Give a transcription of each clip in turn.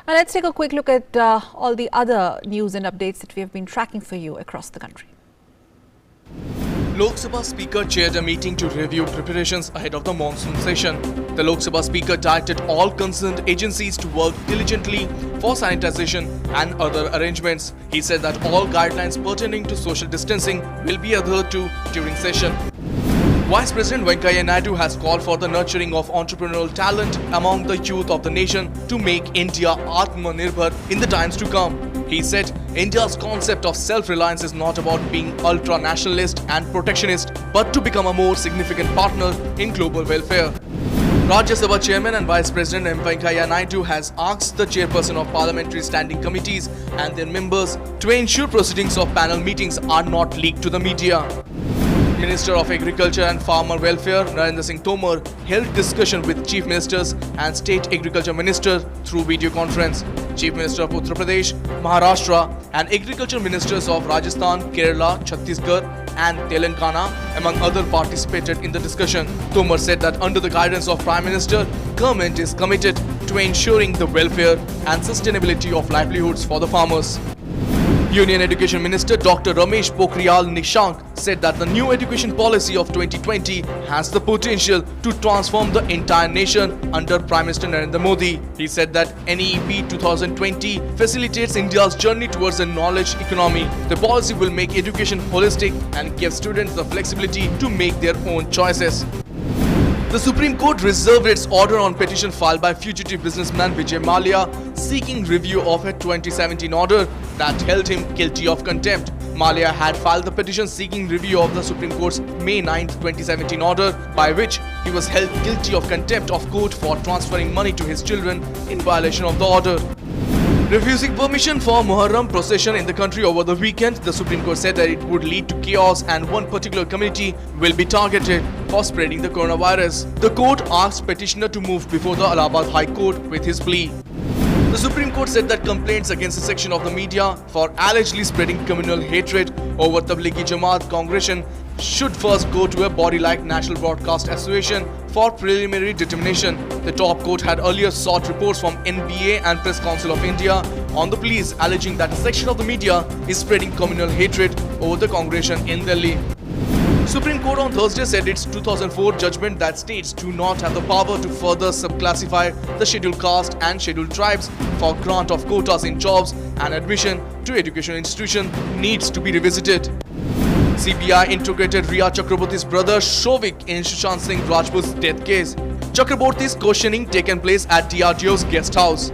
And let's take a quick look at all the other news and updates that we have been tracking for you across the country. Lok Sabha Speaker chaired a meeting to review preparations ahead of the monsoon session. The Lok Sabha Speaker directed all concerned agencies to work diligently for sanitization and other arrangements. He said that all guidelines pertaining to social distancing will be adhered to during session. Vice President Venkaiah Naidu has called for the nurturing of entrepreneurial talent among the youth of the nation to make India Atmanirbhar in the times to come. He said India's concept of self-reliance is not about being ultra-nationalist and protectionist, but to become a more significant partner in global welfare. Rajya Sabha Chairman and Vice President M. Venkaiah Naidu has asked the chairperson of parliamentary standing committees and their members to ensure proceedings of panel meetings are not leaked to the media. Minister of Agriculture and Farmer Welfare Narendra Singh Tomar held discussion with Chief Ministers and State Agriculture Minister through video conference. Chief Minister of Uttar Pradesh, Maharashtra and Agriculture Ministers of Rajasthan, Kerala, Chhattisgarh and Telangana among others participated in the discussion. Tomar said that under the guidance of Prime Minister, government is committed to ensuring the welfare and sustainability of livelihoods for the farmers. Union Education Minister Dr. Ramesh Pokhriyal Nishank said that the new education policy of 2020 has the potential to transform the entire nation under Prime Minister Narendra Modi. He said that NEP 2020 facilitates India's journey towards a knowledge economy. The policy will make education holistic and give students the flexibility to make their own choices. The Supreme Court reserved its order on petition filed by fugitive businessman Vijay Mallya seeking review of a 2017 order that held him guilty of contempt. Mallya had filed the petition seeking review of the Supreme Court's May 9, 2017 order by which he was held guilty of contempt of court for transferring money to his children in violation of the order. Refusing permission for Muharram procession in the country over the weekend, the Supreme Court said that it would lead to chaos and one particular community will be targeted for spreading the coronavirus. The court asked petitioner to move before the Allahabad High Court with his plea. The Supreme Court said that complaints against a section of the media for allegedly spreading communal hatred over Tablighi Jamaat congregation should first go to a body like National Broadcast Association for preliminary determination. The top court had earlier sought reports from NBA and Press Council of India on the pleas alleging that a section of the media is spreading communal hatred over the congregation in Delhi. Supreme Court on Thursday said its 2004 judgment that states do not have the power to further subclassify the scheduled caste and scheduled tribes for grant of quotas in jobs and admission to educational institutions needs to be revisited. CBI integrated Riya Chakraborty's brother Shovik in Sushant Singh Rajput's death case. Chakraborty's questioning taken place at DRDO's guest house.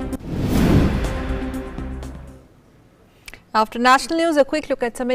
After national news, a quick look at some